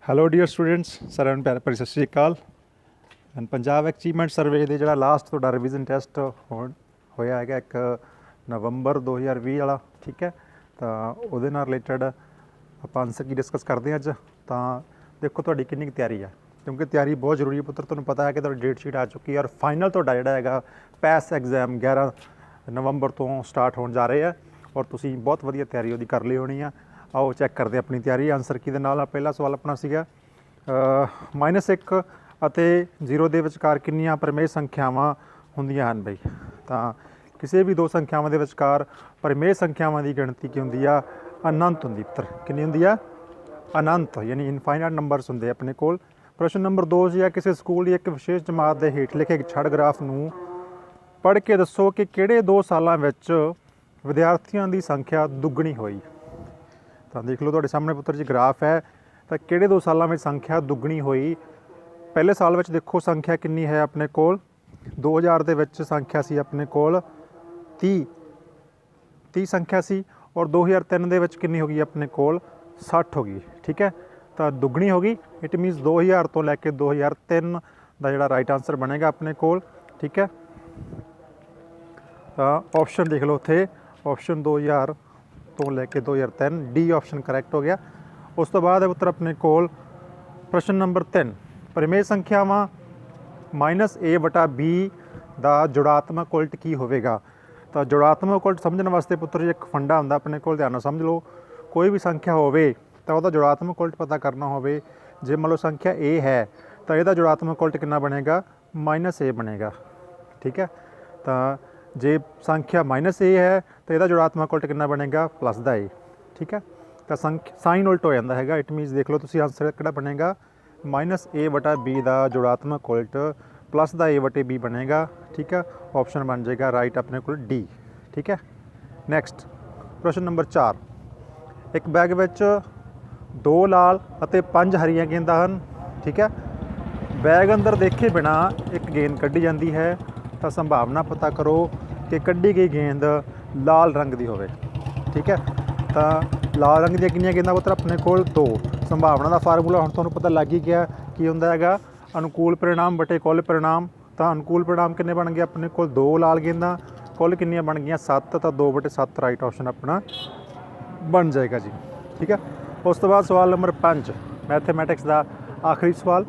Hello dear students, ਸਾਰਿਆਂ ਨੂੰ ਪਿਆਰ ਭਰੀ ਸਤਿ ਸ਼੍ਰੀ ਅਕਾਲ। ਐਂਡ ਪੰਜਾਬ ਅਚੀਵਮੈਂਟ ਸਰਵੇ ਦੇ ਜਿਹੜਾ ਲਾਸਟ ਤੁਹਾਡਾ ਰਿਵੀਜ਼ਨ ਟੈਸਟ ਹੋਇਆ ਹੈਗਾ 1 ਨਵੰਬਰ 2020 ਵਾਲਾ, ਠੀਕ ਹੈ। ਤਾਂ ਉਹਦੇ ਨਾਲ ਰਿਲੇਟਡ ਆਪਾਂ ਆਨਸਰ ਕੀ ਡਿਸਕਸ ਕਰਦੇ ਹਾਂ ਅੱਜ। ਤਾਂ ਦੇਖੋ ਤੁਹਾਡੀ ਕਿੰਨੀ ਕੁ ਤਿਆਰੀ ਹੈ, ਕਿਉਂਕਿ ਤਿਆਰੀ ਬਹੁਤ ਜ਼ਰੂਰੀ ਹੈ ਪੁੱਤਰ। ਤੁਹਾਨੂੰ ਪਤਾ ਹੈ ਕਿ ਤੁਹਾਡੀ ਡੇਟ ਸ਼ੀਟ ਆ ਚੁੱਕੀ ਹੈ ਔਰ ਫਾਈਨਲ ਤੁਹਾਡਾ ਜਿਹੜਾ ਹੈਗਾ ਪੈਸ ਐਗਜ਼ਾਮ 11 ਨਵੰਬਰ ਤੋਂ ਸਟਾਰਟ ਹੋਣ ਜਾ ਰਹੇ ਆ ਔਰ ਤੁਸੀਂ ਬਹੁਤ ਵਧੀਆ ਤਿਆਰੀ ਉਹਦੀ ਕਰ ਲਈ ਹੋਣੀ ਆ। आओ चैक करते हैं अपनी तैयारी। आंसर की पहला सवाल अपना सीगा -1 ਅਤੇ 0 ਦੇ ਵਿਚਕਾਰ ਕਿੰਨੀਆਂ ਪਰਿਮੇय ਸੰਖਿਆਵਾਂ ਹੁੰਦੀਆਂ ਹਨ ਬਈ। ਤਾਂ ਕਿਸੇ ਵੀ ਦੋ ਸੰਖਿਆਵਾਂ ਦੇ ਵਿਚਕਾਰ ਪਰਿਮੇय ਸੰਖਿਆਵਾਂ ਦੀ ਗਿਣਤੀ ਕੀ ਹੁੰਦੀ ਆ? ਅਨੰਤ ਹੁੰਦੀ ਪੁੱਤਰ। ਕਿੰਨੀ ਹੁੰਦੀ ਆ? ਅਨੰਤ, ਯਾਨੀ ਇਨਫਾਈਨਾਈਟ ਨੰਬਰਸ ਹੁੰਦੇ ਆਪਣੇ ਕੋਲ। ਪ੍ਰਸ਼ਨ ਨੰਬਰ 2 ਜੀ ਆ, ਕਿਸੇ ਸਕੂਲ ਦੀ ਇੱਕ ਵਿਸ਼ੇਸ਼ ਜਮਾਤ ਦੇ ਹੇਠ ਲਿਖੇ ਇੱਕ ਛੜ ਗ੍ਰਾਫ ਨੂੰ ਪੜ੍ਹ ਕੇ ਦੱਸੋ ਕਿ ਕਿਹੜੇ 2 ਸਾਲਾਂ ਵਿੱਚ ਵਿਦਿਆਰਥੀਆਂ ਦੀ ਸੰਖਿਆ ਦੁੱਗਣੀ ਹੋਈ। ਤਾਂ ਦੇਖ ਲਓ ਤੁਹਾਡੇ ਸਾਹਮਣੇ ਪੁੱਤਰ ਜੀ ਗ੍ਰਾਫ ਹੈ। ਤਾਂ ਕਿਹੜੇ 2 ਸਾਲਾਂ ਵਿੱਚ ਸੰਖਿਆ ਦੁੱਗਣੀ ਹੋਈ? ਪਹਿਲੇ ਸਾਲ ਵਿੱਚ ਦੇਖੋ ਸੰਖਿਆ ਕਿੰਨੀ ਹੈ ਆਪਣੇ ਕੋਲ? 2000 ਦੇ ਵਿੱਚ ਸੰਖਿਆ ਸੀ ਆਪਣੇ ਕੋਲ 30 ਸੰਖਿਆ ਸੀ ਔਰ 2003 ਦੇ ਵਿੱਚ ਕਿੰਨੀ ਹੋ ਗਈ ਆਪਣੇ ਕੋਲ? 60 ਹੋ ਗਈ, ਠੀਕ ਹੈ। ਤਾਂ ਦੁੱਗਣੀ ਹੋ ਗਈ। ਇਟ ਮੀਨਸ 2000 ਤੋਂ ਲੈ ਕੇ 2003 ਦਾ ਜਿਹੜਾ ਰਾਈਟ ਆਨਸਰ ਬਣੇਗਾ ਆਪਣੇ ਕੋਲ, ਠੀਕ ਹੈ। ਤਾਂ ਆਪਸ਼ਨ ਦੇਖ ਲਓ ਉੱਥੇ, ਆਪਸ਼ਨ 2000 ਤੋਂ ਲੈ ਕੇ 2003, ਡੀ ਆਪਸ਼ਨ ਕਰੈਕਟ ਹੋ ਗਿਆ। ਉਸ ਤੋਂ ਬਾਅਦ ਹੈ ਪੁੱਤਰ ਆਪਣੇ ਕੋਲ ਪ੍ਰਸ਼ਨ ਨੰਬਰ 3, ਪਰਿਮੇय ਸੰਖਿਆਵਾਂ -a/b ਦਾ ਜੁੜਾਤਮਕ ਉਲਟ ਕੀ ਹੋਵੇਗਾ। ਤਾਂ ਜੁੜਾਤਮਕ ਉਲਟ ਸਮਝਣ ਵਾਸਤੇ ਪੁੱਤਰ ਜੀ ਇੱਕ ਫੰਡਾ ਹੁੰਦਾ ਆਪਣੇ ਕੋਲ, ਧਿਆਨ ਨਾਲ ਸਮਝ ਲਓ। ਕੋਈ ਵੀ ਸੰਖਿਆ ਹੋਵੇ ਤਾਂ ਉਹਦਾ ਜੁੜਾਤਮਕ ਉਲਟ ਪਤਾ ਕਰਨਾ ਹੋਵੇ। ਜੇ ਮੰਨ ਲਓ ਸੰਖਿਆ a ਹੈ ਤਾਂ ਇਹਦਾ ਜੁੜਾਤਮਕ ਉਲਟ ਕਿੰਨਾ ਬਣੇਗਾ? -a ਬਣੇਗਾ, ਠੀਕ ਹੈ। ਤਾਂ ਜੇ ਸੰਖਿਆ -a ਹੈ ਤਾਂ ਇਹਦਾ ਜੁੜਾਤਮਕ ਉਲਟ ਕਿੰਨਾ ਬਣੇਗਾ? ਪਲੱਸ ਦਾ a, ਠੀਕ ਹੈ। ਤਾਂ ਸਾਈਨ ਉਲਟ ਹੋ ਜਾਂਦਾ ਹੈਗਾ। ਇਟ ਮੀਨਸ ਦੇਖ ਲਓ ਤੁਸੀਂ ਆਨਸਰ ਕਿਹੜਾ ਬਣੇਗਾ? -a/b ਦਾ ਜੁੜਾਤਮਕ ਉਲਟ ਪਲੱਸ ਦਾ a/b ਬਣੇਗਾ, ਠੀਕ ਹੈ। ਆਪਸ਼ਨ ਬਣ ਜਾਏਗਾ ਰਾਈਟ ਆਪਣੇ ਕੋਲ ਡੀ, ਠੀਕ ਹੈ। ਨੈਕਸਟ ਪ੍ਰਸ਼ਨ ਨੰਬਰ 4, ਇੱਕ ਬੈਗ ਵਿੱਚ 2 ਲਾਲ ਅਤੇ 5 ਹਰੀਆਂ ਗੇਂਦਾਂ ਹਨ, ਠੀਕ ਹੈ। ਬੈਗ ਅੰਦਰ ਦੇਖੇ ਬਿਨਾ ਇੱਕ ਗੇਂਦ ਕੱਢੀ ਜਾਂਦੀ ਹੈ ਤਾਂ ਸੰਭਾਵਨਾ ਪਤਾ ਕਰੋ ਕਿ ਕੱਢੀ ਗਈ ਗੇਂਦ ਲਾਲ ਰੰਗ ਦੀ ਹੋਵੇ, ਠੀਕ ਹੈ। ਤਾਂ ਲਾਲ ਰੰਗ ਦੀਆਂ ਕਿੰਨੀਆਂ ਗੇਂਦਾਂ ਪੁੱਤਰ ਆਪਣੇ ਕੋਲ? 2। ਸੰਭਾਵਨਾ ਦਾ ਫਾਰਮੂਲਾ ਹੁਣ ਤੁਹਾਨੂੰ ਪਤਾ ਲੱਗ ਹੀ ਗਿਆ ਕੀ ਹੁੰਦਾ ਹੈਗਾ? ਅਨੁਕੂਲ ਪਰਿਣਾਮ ਬਟੇ ਕੁੱਲ ਪਰਿਣਾਮ। ਤਾਂ ਅਨੁਕੂਲ ਪਰਿਣਾਮ ਕਿੰਨੇ ਬਣ ਗਏ ਆਪਣੇ ਕੋਲ? 2 ਲਾਲ ਗੇਂਦਾਂ। ਕੁੱਲ ਕਿੰਨੀਆਂ ਬਣ ਗਈਆਂ? 7। ਤਾਂ 2/7 ਰਾਈਟ ਆਪਸ਼ਨ ਆਪਣਾ ਬਣ ਜਾਏਗਾ ਜੀ, ਠੀਕ ਹੈ। ਉਸ ਤੋਂ ਬਾਅਦ ਸਵਾਲ ਨੰਬਰ 5, ਮੈਥਮੈਟਿਕਸ ਦਾ ਆਖਰੀ ਸਵਾਲ।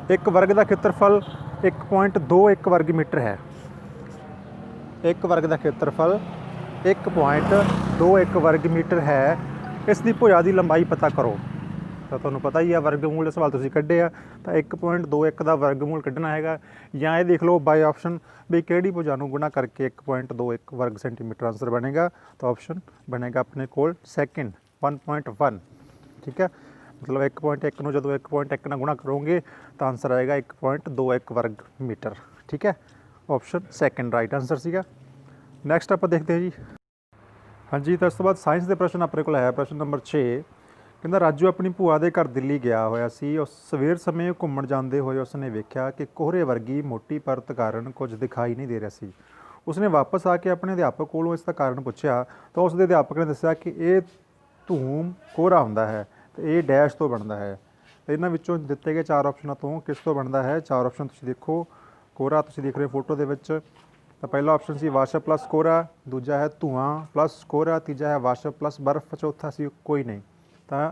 ਇੱਕ ਵਰਗ ਦਾ ਖੇਤਰਫਲ 1.21 ਵਰਗ ਮੀਟਰ ਹੈ। ਇੱਕ ਵਰਗ ਦਾ ਖੇਤਰਫਲ 1.21 ਵਰਗ ਮੀਟਰ ਹੈ। ਇਸ ਦੀ ਭੁਜਾ ਦੀ ਲੰਬਾਈ ਪਤਾ ਕਰੋ। ਤਾਂ ਤੁਹਾਨੂੰ ਪਤਾ ਹੀ ਆ ਵਰਗਮੂਲ ਦੇ ਸਵਾਲ ਤੁਸੀਂ ਕੱਢੇ ਆ। ਤਾਂ 1.21 ਦਾ ਵਰਗਮੂਲ ਕੱਢਣਾ ਹੈਗਾ, ਜਾਂ ਇਹ ਦੇਖ ਲਓ ਬਾਈ ਆਪਸ਼ਨ ਵੀ ਕਿਹੜੀ ਭੁਜਾ ਨੂੰ ਗੁਣਾ ਕਰਕੇ 1.21 ਵਰਗ ਸੈਂਟੀਮੀਟਰ ਆਨਸਰ ਬਣੇਗਾ। ਤਾਂ ਆਪਸ਼ਨ ਬਣੇਗਾ ਆਪਣੇ ਕੋਲ ਸੈਕਿੰਡ 1.1, ਠੀਕ ਹੈ। ਮਤਲਬ 1.1 ਨੂੰ ਜਦੋਂ 1.1 ਨਾਲ ਗੁਣਾ ਕਰੋਗੇ ਤਾਂ ਆਨਸਰ ਆਏਗਾ 1.21 ਵਰਗ ਮੀਟਰ, ਠੀਕ ਹੈ। ਆਪਸ਼ਨ ਸੈਕਿੰਡ ਰਾਈਟ ਆਨਸਰ ਸੀਗਾ। ਨੈਕਸਟ ਆਪਾਂ ਦੇਖਦੇ ਹਾਂ ਜੀ। ਹਾਂਜੀ, ਤਾਂ ਇਸ ਤੋਂ ਬਾਅਦ ਸਾਇੰਸ ਦੇ ਪ੍ਰਸ਼ਨ ਆਪਣੇ ਕੋਲ ਹੈ। ਪ੍ਰਸ਼ਨ ਨੰਬਰ 6, ਕਹਿੰਦਾ ਰਾਜੂ ਆਪਣੀ ਭੂਆ ਦੇ ਘਰ ਦਿੱਲੀ ਗਿਆ ਹੋਇਆ ਸੀ। ਉਸ ਸਵੇਰ ਸਮੇਂ ਘੁੰਮਣ ਜਾਂਦੇ ਹੋਏ ਉਸਨੇ ਵੇਖਿਆ ਕਿ ਕੋਹਰੇ ਵਰਗੀ ਮੋਟੀ ਪਰਤ ਕਾਰਨ ਕੁਝ ਦਿਖਾਈ ਨਹੀਂ ਦੇ ਰਿਹਾ ਸੀ। ਉਸਨੇ ਵਾਪਸ ਆ ਕੇ ਆਪਣੇ ਅਧਿਆਪਕ ਕੋਲੋਂ ਇਸ ਦਾ ਕਾਰਨ ਪੁੱਛਿਆ ਤਾਂ ਉਸ ਦੇ ਅਧਿਆਪਕ ਨੇ ਦੱਸਿਆ ਕਿ ਇਹ ਧੂਮ ਕੋਹਰਾ ਹੁੰਦਾ ਹੈ ਅਤੇ ਇਹ ਡੈਸ਼ ਤੋਂ ਬਣਦਾ ਹੈ। ਇਹਨਾਂ ਵਿੱਚੋਂ ਦਿੱਤੇ ਗਏ 4 ਆਪਸ਼ਨਾਂ ਤੋਂ ਕਿਸ ਤੋਂ ਬਣਦਾ ਹੈ? 4 ਆਪਸ਼ਨ ਤੁਸੀਂ ਦੇਖੋ। ਕੋਹਰਾ ਤੁਸੀਂ ਦੇਖ ਰਹੇ ਹੋ ਫੋਟੋ ਦੇ ਵਿੱਚ। ਤਾਂ ਪਹਿਲਾ ਆਪਸ਼ਨ ਸੀ ਵਾਸ਼ਪ ਪਲੱਸ ਕੋਹਰਾ, ਦੂਜਾ ਹੈ ਧੂਆਂ ਪਲੱਸ ਕੋਹਰਾ, ਤੀਜਾ ਹੈ ਵਾਸ਼ਪ ਪਲੱਸ ਬਰਫ਼, ਚੌਥਾ ਸੀ ਕੋਈ ਨਹੀਂ। ਤਾਂ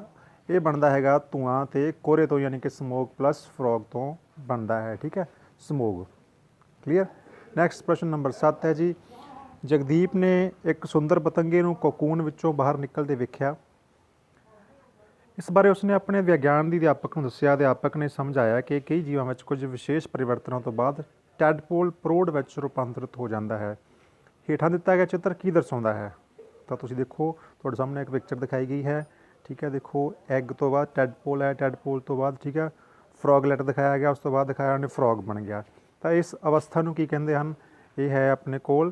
ਇਹ ਬਣਦਾ ਹੈਗਾ ਧੂਆਂ ਅਤੇ ਕੋਹਰੇ ਤੋਂ, ਯਾਨੀ ਕਿ ਸਮੋਕ ਪਲੱਸ ਫਰੋਗ ਤੋਂ ਬਣਦਾ ਹੈ, ਠੀਕ ਹੈ। Smog, clear. ਨੈਕਸਟ ਪ੍ਰਸ਼ਨ ਨੰਬਰ 7 ਹੈ ਜੀ। ਜਗਦੀਪ ਨੇ ਇੱਕ ਸੁੰਦਰ ਪਤੰਗੇ ਨੂੰ ਕੋਕੂਨ ਵਿੱਚੋਂ ਬਾਹਰ ਨਿਕਲਦੇ ਵੇਖਿਆ। ਇਸ ਬਾਰੇ ਉਸਨੇ ਆਪਣੇ ਵਿਗਿਆਨ ਦੀ ਅਧਿਆਪਕ ਨੂੰ ਦੱਸਿਆ। ਅਧਿਆਪਕ ਨੇ ਸਮਝਾਇਆ ਕਿ ਕਈ ਜੀਵਾਂ ਵਿੱਚ ਕੁਝ ਵਿਸ਼ੇਸ਼ ਪਰਿਵਰਤਨਾਂ ਤੋਂ ਬਾਅਦ ਟੈਡਪੋਲ ਪ੍ਰੌਢ ਵਿੱਚ ਰੂਪਾਂਤਰਿਤ ਹੋ ਜਾਂਦਾ ਹੈ। ਹੇਠਾਂ ਦਿੱਤਾ ਗਿਆ ਚਿੱਤਰ ਕੀ ਦਰਸਾਉਂਦਾ ਹੈ? ਤਾਂ ਤੁਸੀਂ ਦੇਖੋ ਤੁਹਾਡੇ ਸਾਹਮਣੇ ਇੱਕ ਪਿਕਚਰ ਦਿਖਾਈ ਗਈ ਹੈ, ਠੀਕ ਹੈ। ਦੇਖੋ ਐਗ ਤੋਂ ਬਾਅਦ ਟੈਡਪੋਲ ਹੈ, ਟੈਡਪੋਲ ਤੋਂ ਬਾਅਦ, ਠੀਕ ਹੈ, ਫਰੋਗਲੈਟ ਦਿਖਾਇਆ ਗਿਆ, ਉਸ ਤੋਂ ਬਾਅਦ ਦਿਖਾਇਆ ਉਹਨੇ ਫਰੋਗ ਬਣ ਗਿਆ। ਤਾਂ ਇਸ ਅਵਸਥਾ ਨੂੰ ਕੀ ਕਹਿੰਦੇ ਹਨ? ਇਹ ਹੈ ਆਪਣੇ ਕੋਲ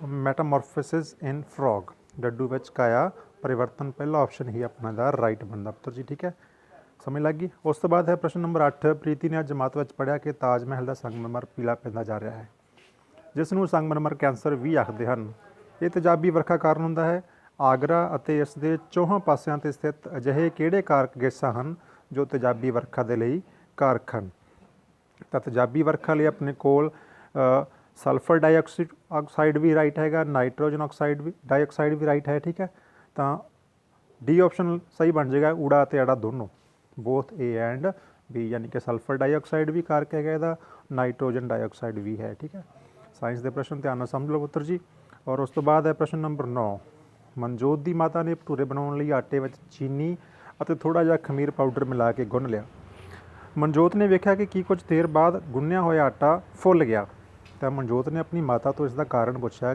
ਮੈਟਾਮੋਰਫੋਸਿਸ ਇਨ ਫਰੋਗ। ਡੱਡੂ ਵਿੱਚ ਕਾਇਆ ਪਰਿਵਰਤਨ। ਪਹਿਲਾ ਆਪਸ਼ਨ ਹੀ ਆਪਣਾ ਦਾ ਰਾਈਟ ਬਣਦਾ ਪੁੱਤਰ ਜੀ, ਠੀਕ ਹੈ। ਸਮਝ ਲੱਗ ਗਈ। ਉਸ ਤੋਂ ਬਾਅਦ ਹੈ ਪ੍ਰਸ਼ਨ ਨੰਬਰ 8, ਪ੍ਰੀਤੀ ਨੇ ਅੱਜ ਜਮਾਤ ਵਿੱਚ ਪੜ੍ਹਿਆ ਕਿ ਤਾਜ ਮਹਿਲ ਦਾ ਸੰਗਮਰਮਰ ਪੀਲਾ ਪੈਂਦਾ ਜਾ ਰਿਹਾ ਹੈ, ਜਿਸ ਨੂੰ ਸੰਗਮਰਮਰ ਕੈਂਸਰ ਵੀ ਆਖਦੇ ਹਨ। ਇਹ ਤੇਜ਼ਾਬੀ ਵਰਖਾ ਕਾਰਨ ਹੁੰਦਾ ਹੈ। ਆਗਰਾ ਅਤੇ ਇਸ ਦੇ ਚੌਹਾਂ ਪਾਸਿਆਂ ਤੇ ਸਥਿਤ ਅਜਿਹੇ ਕਿਹੜੇ ਕਾਰਕ ਗੈਸਾਂ ਹਨ ਜੋ ਤੇਜ਼ਾਬੀ ਵਰਖਾ ਦੇ ਲਈ ਕਾਰਕ ਹਨ? ਤਾਂ ਤੇਜ਼ਾਬੀ ਵਰਖਾ ਲਈ ਆਪਣੇ ਕੋਲ ਸਲਫਰ ਡਾਈਆਕਸਾਈਡ ਵੀ ਰਾਈਟ ਹੈਗਾ, ਨਾਈਟ੍ਰੋਜਨ ਡਾਈਆਕਸਾਈਡ ਵੀ ਰਾਈਟ ਹੈ। ਠੀਕ ਹੈ, ਤਾਂ ਡੀ ਆਪਸ਼ਨ ਸਹੀ ਬਣ ਜਾਏਗਾ, ਊੜਾ ਅਤੇ ਆੜਾ ਦੋਨੋਂ, ਬੋਥ ਏ ਐਂਡ ਬੀ, ਯਾਨੀ ਕਿ ਸਲਫਰ ਡਾਈਆਕਸਾਈਡ ਵੀ ਕਾਰਕ ਹੈਗਾ ਇਹਦਾ, ਨਾਈਟ੍ਰੋਜਨ ਡਾਈਆਕਸਾਈਡ ਵੀ ਹੈ। ਠੀਕ ਹੈ, ਸਾਇੰਸ ਦੇ ਪ੍ਰਸ਼ਨ ਧਿਆਨ ਨਾਲ ਸਮਝ ਲਓ ਪੁੱਤਰ ਜੀ। ਔਰ ਉਸ ਤੋਂ ਬਾਅਦ ਹੈ ਪ੍ਰਸ਼ਨ ਨੰਬਰ 9। ਮਨਜੋਤ ਦੀ ਮਾਤਾ ਨੇ ਭਟੂਰੇ ਬਣਾਉਣ ਲਈ ਆਟੇ ਵਿੱਚ ਚੀਨੀ ਅਤੇ ਥੋੜ੍ਹਾ ਜਿਹਾ ਖਮੀਰ ਪਾਊਡਰ ਮਿਲਾ ਕੇ ਗੁੰਨ ਲਿਆ। ਮਨਜੋਤ ਨੇ ਵੇਖਿਆ ਕਿ ਕੀ ਕੁਝ ਦੇਰ ਬਾਅਦ ਗੁੰਨਿਆ ਹੋਇਆ ਆਟਾ ਫੁੱਲ ਗਿਆ। ਤਾਂ ਮਨਜੋਤ ਨੇ ਆਪਣੀ ਮਾਤਾ ਤੋਂ ਇਸ ਦਾ ਕਾਰਨ ਪੁੱਛਿਆ,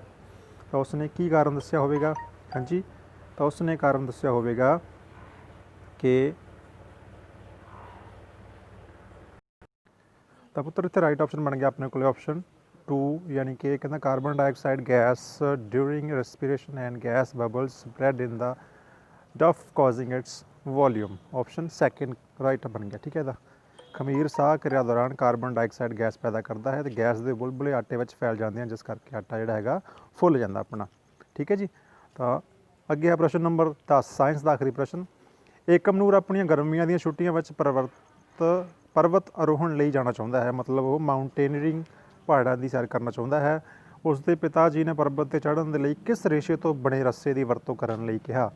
ਤਾਂ ਉਸਨੇ ਕੀ ਕਾਰਨ ਦੱਸਿਆ ਹੋਵੇਗਾ? ਹਾਂਜੀ, ਤਾਂ ਉਸਨੇ ਕਾਰਨ ਦੱਸਿਆ ਹੋਵੇਗਾ ਕਿ ਤਾਂ ਪੁੱਤਰ ਇੱਥੇ ਰਾਈਟ ਆਪਸ਼ਨ ਬਣ ਗਿਆ ਆਪਣੇ ਕੋਲ ਆਪਸ਼ਨ 2, ਯਾਨੀ ਕਿ ਕਹਿੰਦਾ carbon dioxide gas during respiration and gas bubbles spread in the dough causing its volume. Option second right ਬਣ ਗਿਆ। ਠੀਕ ਹੈ, ਇਹਦਾ ਖਮੀਰ ਸਾਹ ਕਿਰਿਆ ਦੌਰਾਨ ਕਾਰਬਨ ਡਾਈਆਕਸਾਈਡ ਗੈਸ ਪੈਦਾ ਕਰਦਾ ਹੈ ਅਤੇ ਗੈਸ ਦੇ ਬੁਲਬੁਲੇ ਆਟੇ ਵਿੱਚ ਫੈਲ ਜਾਂਦੇ ਹਨ, ਜਿਸ ਕਰਕੇ ਆਟਾ ਜਿਹੜਾ ਹੈਗਾ ਫੁੱਲ ਜਾਂਦਾ ਆਪਣਾ। ਠੀਕ ਹੈ ਜੀ, ਤਾਂ ਅੱਗੇ ਹੈ ਪ੍ਰਸ਼ਨ ਨੰਬਰ 10, ਸਾਇੰਸ ਦਾ ਆਖਰੀ ਪ੍ਰਸ਼ਨ। ਏਕਮ ਨੂਰ ਆਪਣੀਆਂ ਗਰਮੀਆਂ ਦੀਆਂ ਛੁੱਟੀਆਂ ਵਿੱਚ ਪਰਬਤ ਆਰੋਹਣ ਲਈ ਜਾਣਾ ਚਾਹੁੰਦਾ ਹੈ, ਮਤਲਬ ਉਹ ਮਾਊਂਟੇਨਰਿੰਗ ਪਹਾੜਾਂ ਦੀ ਸੈਰ ਕਰਨਾ ਚਾਹੁੰਦਾ ਹੈ। ਉਸ ਦੇ ਪਿਤਾ ਜੀ ਨੇ ਪਰਬਤ 'ਤੇ ਚੜ੍ਹਨ ਦੇ ਲਈ ਕਿਸ ਰੇਸ਼ੇ ਤੋਂ ਬਣੇ ਰੱਸੇ ਦੀ ਵਰਤੋਂ ਕਰਨ ਲਈ ਕਿਹਾ?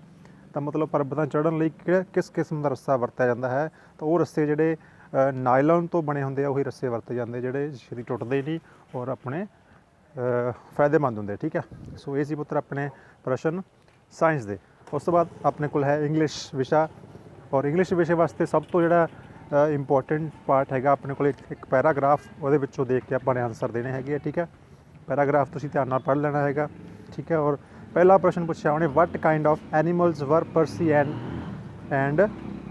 ਤਾਂ ਮਤਲਬ ਪਰਬਤਾਂ ਚੜ੍ਹਨ ਲਈ ਕਿਸ ਕਿਸਮ ਦਾ ਰੱਸਾ ਵਰਤਿਆ ਜਾਂਦਾ ਹੈ? ਤਾਂ ਉਹ ਰੱਸੇ ਜਿਹੜੇ ਨਾਇਲਨ ਤੋਂ ਬਣੇ ਹੁੰਦੇ ਆ, ਉਹੀ ਰੱਸੇ ਵਰਤੇ ਜਾਂਦੇ ਜਿਹੜੇ ਛੇਤੀ ਟੁੱਟਦੇ ਨਹੀਂ ਔਰ ਆਪਣੇ ਫਾਇਦੇਮੰਦ ਹੁੰਦੇ। ਠੀਕ ਹੈ, ਸੋ ਇਹ ਸੀ ਪੁੱਤਰ ਆਪਣੇ ਪ੍ਰਸ਼ਨ ਸਾਇੰਸ ਦੇ। ਉਸ ਤੋਂ ਬਾਅਦ ਆਪਣੇ ਕੋਲ ਹੈ ਇੰਗਲਿਸ਼ ਵਿਸ਼ਾ, ਔਰ ਇੰਗਲਿਸ਼ ਵਿਸ਼ੇ ਵਾਸਤੇ ਸਭ ਤੋਂ ਜਿਹੜਾ ਇੰਪੋਰਟੈਂਟ ਪਾਰਟ ਹੈਗਾ ਆਪਣੇ ਕੋਲ ਇੱਕ ਪੈਰਾਗ੍ਰਾਫ, ਉਹਦੇ ਵਿੱਚੋਂ ਦੇਖ ਕੇ ਆਪਾਂ ਨੇ ਆਨਸਰ ਦੇਣੇ ਹੈਗੇ ਆ। ਠੀਕ ਹੈ, ਪੈਰਾਗ੍ਰਾਫ ਤੁਸੀਂ ਧਿਆਨ ਨਾਲ ਪੜ੍ਹ ਲੈਣਾ ਹੈਗਾ। ਠੀਕ ਹੈ, ਔਰ ਪਹਿਲਾ ਪ੍ਰਸ਼ਨ ਪੁੱਛਿਆ ਉਹਨੇ, ਵਟ ਕਾਈਂਡ ਆਫ ਐਨੀਮਲਸ ਵਰ ਪਰਸੀ ਐਂਡ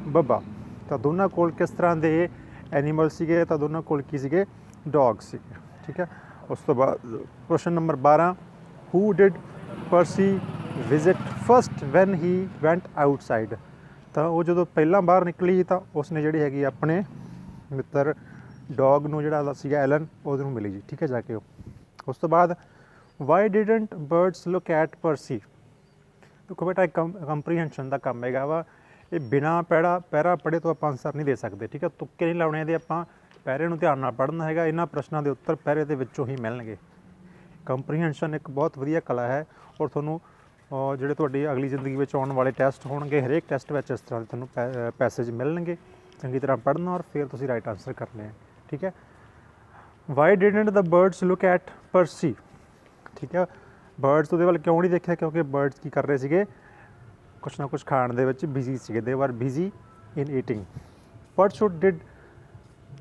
ਬੱਬਾ। ਤਾਂ ਦੋਨਾਂ ਕੋਲ ਕਿਸ ਤਰ੍ਹਾਂ ਦੇ ਐਨੀਮਲ ਸੀਗੇ? ਤਾਂ ਦੋਨਾਂ ਕੋਲ ਕੀ ਸੀਗੇ? ਡੌਗ ਸੀਗੇ। ਠੀਕ ਹੈ, ਉਸ ਤੋਂ ਬਾਅਦ ਪ੍ਰਸ਼ਨ number 12, who did Percy visit first when he went outside. ਤਾਂ ਉਹ ਜਦੋਂ ਪਹਿਲਾਂ ਬਾਹਰ ਨਿਕਲੀ ਤਾਂ ਉਸਨੇ ਜਿਹੜੀ ਹੈਗੀ ਆਪਣੇ ਮਿੱਤਰ ਡੌਗ ਨੂੰ ਜਿਹੜਾ ਸੀਗਾ ਐਲਨ, ਉਹਦੇ ਨੂੰ ਮਿਲੀ ਜੀ। ਠੀਕ ਹੈ, ਜਾ ਕੇ ਉਸ ਤੋਂ ਬਾਅਦ ਵਾਈ ਡਿਡੰਟ ਬਰਡਸ ਲੁੱਕ ਐਟ ਪਰਸੀ। ਦੇਖੋ ਬੇਟਾ, ਇੱਕ ਕੰਪਰੀਹੈਂਸ਼ਨ ਦਾ ਕੰਮ ਹੈਗਾ ਵਾ, ਇਹ ਬਿਨਾਂ ਪੈਰਾ ਪੜ੍ਹੇ ਤੋਂ ਆਪਾਂ ਆਨਸਰ ਨਹੀਂ ਦੇ ਸਕਦੇ। ਠੀਕ ਹੈ, ਤੁੱਕੇ ਨਹੀਂ ਲਾਉਣੇ ਇਹਦੇ, ਆਪਾਂ ਪੈਰੇ ਨੂੰ ਧਿਆਨ ਨਾਲ ਪੜ੍ਹਨਾ ਹੈਗਾ। ਇਹਨਾਂ ਪ੍ਰਸ਼ਨਾਂ ਦੇ ਉੱਤਰ ਪੈਰੇ ਦੇ ਵਿੱਚੋਂ ਹੀ ਮਿਲਣਗੇ। ਕੰਪਰੀਹੈਂਸ਼ਨ ਇੱਕ ਬਹੁਤ ਵਧੀਆ ਕਲਾ ਹੈ, ਔਰ ਤੁਹਾਨੂੰ ਜਿਹੜੇ ਤੁਹਾਡੀ ਅਗਲੀ ਜ਼ਿੰਦਗੀ ਵਿੱਚ ਆਉਣ ਵਾਲੇ ਟੈਸਟ ਹੋਣਗੇ, ਹਰੇਕ ਟੈਸਟ ਵਿੱਚ ਇਸ ਤਰ੍ਹਾਂ ਦੇ ਤੁਹਾਨੂੰ ਪੈਸੇਜ ਮਿਲਣਗੇ। ਚੰਗੀ ਤਰ੍ਹਾਂ ਪੜ੍ਹਨਾ ਔਰ ਫਿਰ ਤੁਸੀਂ ਰਾਈਟ ਆਨਸਰ ਕਰਨੇ ਹੈ। ਠੀਕ ਹੈ, why didn't the birds look at Percy. ਠੀਕ ਹੈ, ਬਰਡਸ ਉਹਦੇ ਵੱਲ ਕਿਉਂ ਨਹੀਂ ਦੇਖਿਆ? ਕਿਉਂਕਿ ਬਰਡਸ ਕੀ ਕਰ ਰਹੇ ਸੀਗੇ? ਕੁਛ ਨਾ ਕੁਛ ਖਾਣ ਦੇ ਵਿੱਚ ਬਿਜ਼ੀ ਸੀਗੇ। They are busy in eating.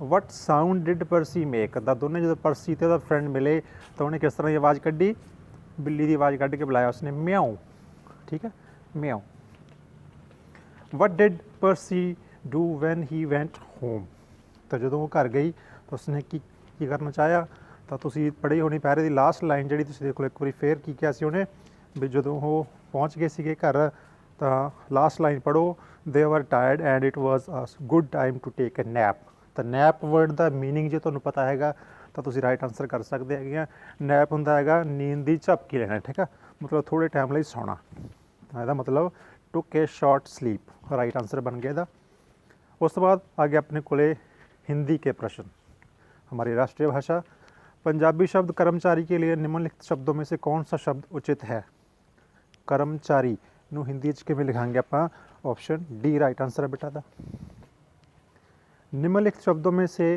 What sound did Percy make. ਤਾਂ ਦੋਨੇ ਜਦੋਂ ਪਰਸੀ ਅਤੇ ਉਹਦਾ ਫਰੈਂਡ ਮਿਲੇ ਤਾਂ ਉਹਨੇ ਕਿਸ ਤਰ੍ਹਾਂ ਦੀ ਆਵਾਜ਼ ਕੱਢੀ? ਬਿੱਲੀ ਦੀ ਆਵਾਜ਼ ਕੱਢ ਕੇ ਬੁਲਾਇਆ ਉਸਨੇ, ਮਿਆਓ। ਠੀਕ ਹੈ, meow. What did Percy do when he went home. ਤਾਂ ਜਦੋਂ ਉਹ ਘਰ ਗਈ ਤਾਂ ਉਸਨੇ ਕੀ ਕਰਨਾ ਚਾਹਿਆ? ਤਾਂ ਤੁਸੀਂ ਪੜ੍ਹੀ ਹੋਣੀ ਪੈਰੇ ਦੀ ਲਾਸਟ ਲਾਈਨ ਜਿਹੜੀ, ਤੁਸੀਂ ਦੇਖ ਲਓ ਇੱਕ ਵਾਰੀ ਫੇਰ ਕੀ ਕਿਹਾ ਸੀ ਉਹਨੇ, ਵੀ ਜਦੋਂ ਉਹ ਪਹੁੰਚ ਗਏ ਸੀਗੇ ਘਰ ਤਾਂ ਲਾਸਟ ਲਾਈਨ ਪੜ੍ਹੋ, they were tired and it was a good time to take a nap. ਤਾਂ ਨੈਪ ਵਰਡ ਦਾ ਮੀਨਿੰਗ ਜੇ ਤੁਹਾਨੂੰ ਪਤਾ ਹੈਗਾ ਤਾਂ ਤੁਸੀਂ ਰਾਈਟ ਆਨਸਰ ਕਰ ਸਕਦੇ ਹੈਗੇ ਆ। ਨੈਪ ਹੁੰਦਾ ਹੈਗਾ ਨੀਂਦ ਦੀ ਝਪਕੀ ਲੈਣਾ। ਠੀਕ ਆ, ਮਤਲਬ ਥੋੜ੍ਹੇ ਟਾਈਮ ਲਈ ਸੌਣਾ। ਤਾਂ ਇਹਦਾ ਮਤਲਬ ਟੁਕ ਏ ਸ਼ਾਰਟ ਸਲੀਪ, ਰਾਈਟ ਆंसर बन गया ਇਹਦਾ। उस तो बाद आगे अपने को हिंदी के प्रश्न। हमारी राष्ट्रीय भाषा पंजाबी शब्द कर्मचारी के लिए निम्नलिखित शब्दों में से कौन सा शब्द उचित है? कर्मचारी ਨੂੰ हिंदी किमें लिखांगे ਆਪਾਂ? ऑप्शन डी राइट आंसर है बेटा दा। निम्नलिखित शब्दों में से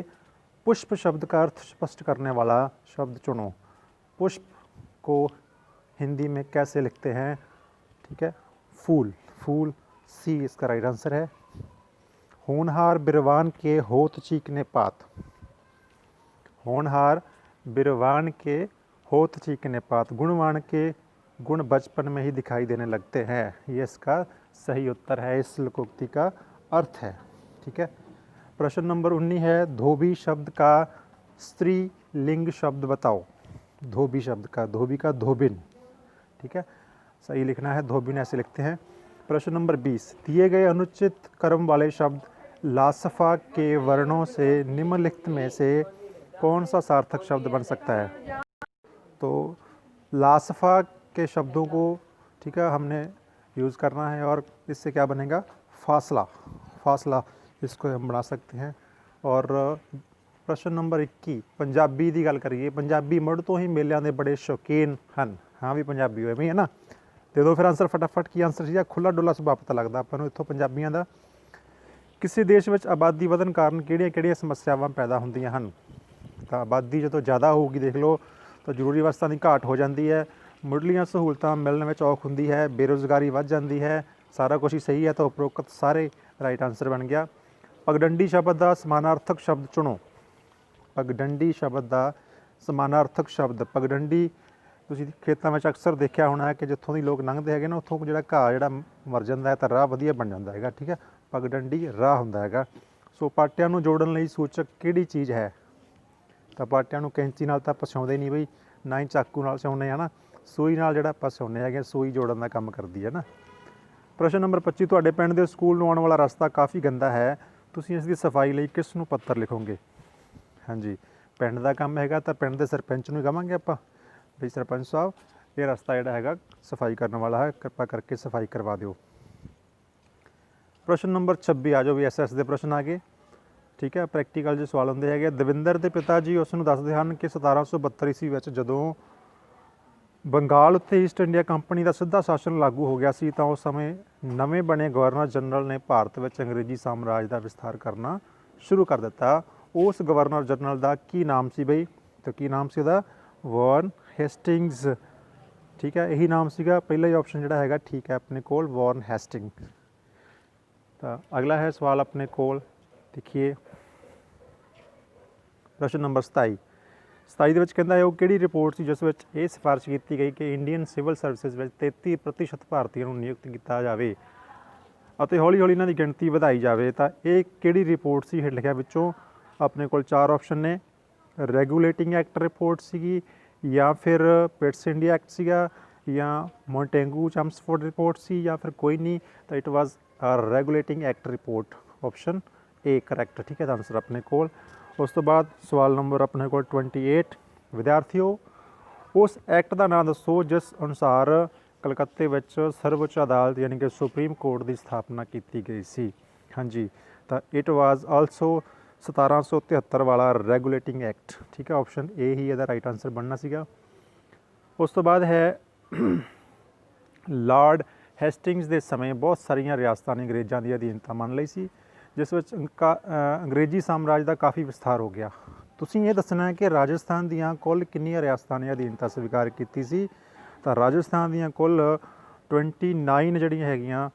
पुष्प शब्द का अर्थ स्पष्ट करने वाला शब्द चुनो। पुष्प को हिंदी में कैसे लिखते हैं? ठीक है, फूल। फूल सी इसका राइट आंसर है। होनहार बिरवान के होत चीकने पात। होनहार बिरवान के होत चीकने पात। गुणवान के गुण बचपन में ही दिखाई देने लगते हैं, ये इसका सही उत्तर है, इस लोकोक्ति का अर्थ है। ठीक है, प्रश्न नंबर 19 है, धोबी शब्द का स्त्री लिंग शब्द बताओ। धोबी शब्द का, धोबी का धोबिन। ठीक है, सही लिखना है, धोबिन ऐसे लिखते हैं। प्रश्न नंबर 20, दिए गए अनुचित कर्म वाले शब्द लासफा के वर्णों से निम्नलिखित में से कौन सा सार्थक शब्द बन सकता है? तो लासफा के शब्दों को, ठीक है, हमने यूज़ करना है और इससे क्या बनेगा, फासला, फासला इसको हम बना सकते हैं। और प्रश्न नंबर 21 पंजाबी की गल करिए, पंजाबी मुड़ तो ही मेलों के बड़े शौकीन हैं। हाँ भी पंजाबी होए भी है ना, दे दो फिर आंसर फटाफट। की आंसर सीगा, खुला डुला सुभाਅ पता लगता अपन इत्थों पंजाबियों का। किसी देश में आबादी वधन कारण किहड़ियां-किहड़ियां समस्यावां पैदा होंदियां हन। तो आबादी जो ज़्यादा होगी देख लो तो जरूरी वस्तां की घाट हो जाती है, मुढ़लियां सहूलतां मिलने में औख होंदी है, बेरोज़गारी वध जाती है। सारा कुछ ही सही है, तो उपरोक्त सारे राइट आंसर बन गया। पगडंडी शब्द का समानार्थक शब्द चुनो। पगडंडी शब्द का समानार्थक शब्द, पगडंडी तुसीं खेतों में अक्सर देखा होना है कि जितों दी लोग लंघते हैं ना उत्थों जो घाह जो मर जाता है तो राह वधिया बन जाता है। ठीक है, पगडंडी राह होंदा है। सो पाटियां नूं जोड़न लई सूचक किहड़ी चीज़ है। तो पाटियां नूं कैंची नाल तां सिउंदे नहीं बई, ना ही चाकू नाल सिउंदे है ना, सूई नाल जिहड़ा आपां सिउंदे हैगे, सूई जोड़न का काम करती है ना। प्रश्न नंबर 25 तुहाडे पिंड दे स्कूल नूं आउण वाला रस्ता काफ़ी गंदा है, तुसीं इसकी सफाई लई किस नूं पत्र लिखोगे। हाँ जी, पिंड का काम हैगा तो पिंड के सरपंच नूं कहांगे आपां भी सरपंच साहब ये रस्ता जिहड़ा हैगा सफाई करने वाला है, कृपा करके सफाई करवा दिओ। प्रश्न नंबर 26 आ जाओ भी SS के प्रश्न आ गए। ठीक है, प्रैक्टिकल जो सवाल होंगे है। दविंदर के पिता जी उसनूं दसदे हन कि 1772 ईस्वी में जदों बंगाल उत्ते ईस्ट इंडिया कंपनी का सीधा शासन लागू हो गया सी, तो उस समय नवे बने गवर्नर जनरल ने भारत में अंग्रेजी साम्राज का विस्तार करना शुरू कर दिता। उस गवर्नर जनरल का की नाम सी बई, तो की नाम सी उहदा, वॉरेन हेस्टिंग्स। ठीक है, यही नाम सीगा, पहला ही ऑप्शन जिहड़ा हैगा ठीक है अपने कोल, वॉरेन हेस्टिंग्स। तो अगला है सवाल अपने कोल, देखिए प्रश्न नंबर 27 के कहता है वो कि रिपोर्ट सी जिस विच ये सिफारिश की गई कि इंडियन सिविल सर्विसिज में 33% भारतीयों को नियुक्त किया जाए और हौली हौली इन्हों की गिणती बढ़ाई जाए। तो ये कि रिपोर्ट सी हेठ लिखा विचों अपने को 4 ऑप्शन ने, रेगूलेटिंग एक्ट रिपोर्ट सी, या फिर पिट्स इंडिया एक्ट सीगा, या मोंटेगू चैम्सफोर्ड रिपोर्ट सी, या फिर कोई नहीं। तो it was regulating act report, option A correct. ठीक है, तो आंसर अपने कोल। उस तो बाद सवाल नंबर अपने को 28 विद्यार्थियों उस एक्ट का नाम दसो जिस अनुसार कलकत्ते में सर्वोच्च अदालत यानी कि सुप्रीम कोर्ट की स्थापना की गई सी। हाँ जी, तो इट वाज आल्सो 1773 वाला रेगूलेटिंग एक्ट। ठीक है, ऑप्शन ए ही इसका राइट आंसर बनना सीगा। उस तो बाद है लॉर्ड हेस्टिंग्स के समय बहुत सारिया रियासतों ने अंग्रेज़ों की अधीनता मान ली सी, जिस विच अंग्रेजी साम्राज्य का काफ़ी विस्तार हो गया। तुसीं ये दसना है कि राजस्थान दियाँ कुल कितनियां रियासतों ने अधीनता स्वीकार की सी। तो राजस्थान दियाँ कुल 29 जिहड़ियां हैगियां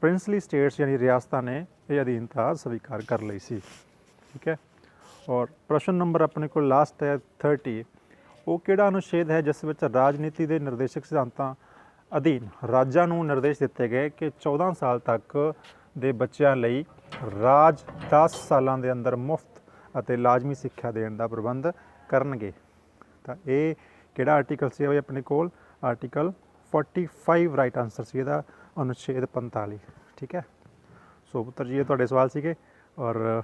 प्रिंसली स्टेट्स यानी रियासतों ने यह अधीनता स्वीकार कर ली सी। ठीक है, और प्रश्न नंबर अपने को लास्ट है 30 वो किहड़ा अनुच्छेद है जिस विच राजनीति के निर्देशक सिद्धांतां अधीन राज्यां नूं निर्देश दिते गए कि 14 साल तक दे बच्चों लई राज 10 सालों के अंदर मुफ्त अते लाजमी सिक्ख्या देने का प्रबंध करनगे। तो ये किहड़ा आर्टिकल सी भाई अपने कोल, आर्टिकल 45 राइट आंसर सी इहदा, अनुच्छेद 45। ठीक है, सो पुत्र जी ये तुहाडे सवाल सीगे और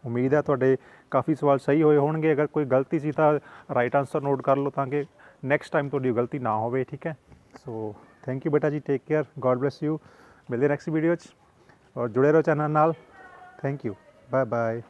उम्मीद है तुहाडे काफ़ी सवाल सही होए होणगे। अगर कोई गलती सी तो राइट आंसर नोट कर लो ताकि नैक्सट टाइम तुहाडी गलती ना होवे। ठीक है, सो थैंक यू बेटा जी, take care, God bless you. मिलते नैक्सट वीडियो और जुड़े रहो चैनल नाल। Thank you, bye bye.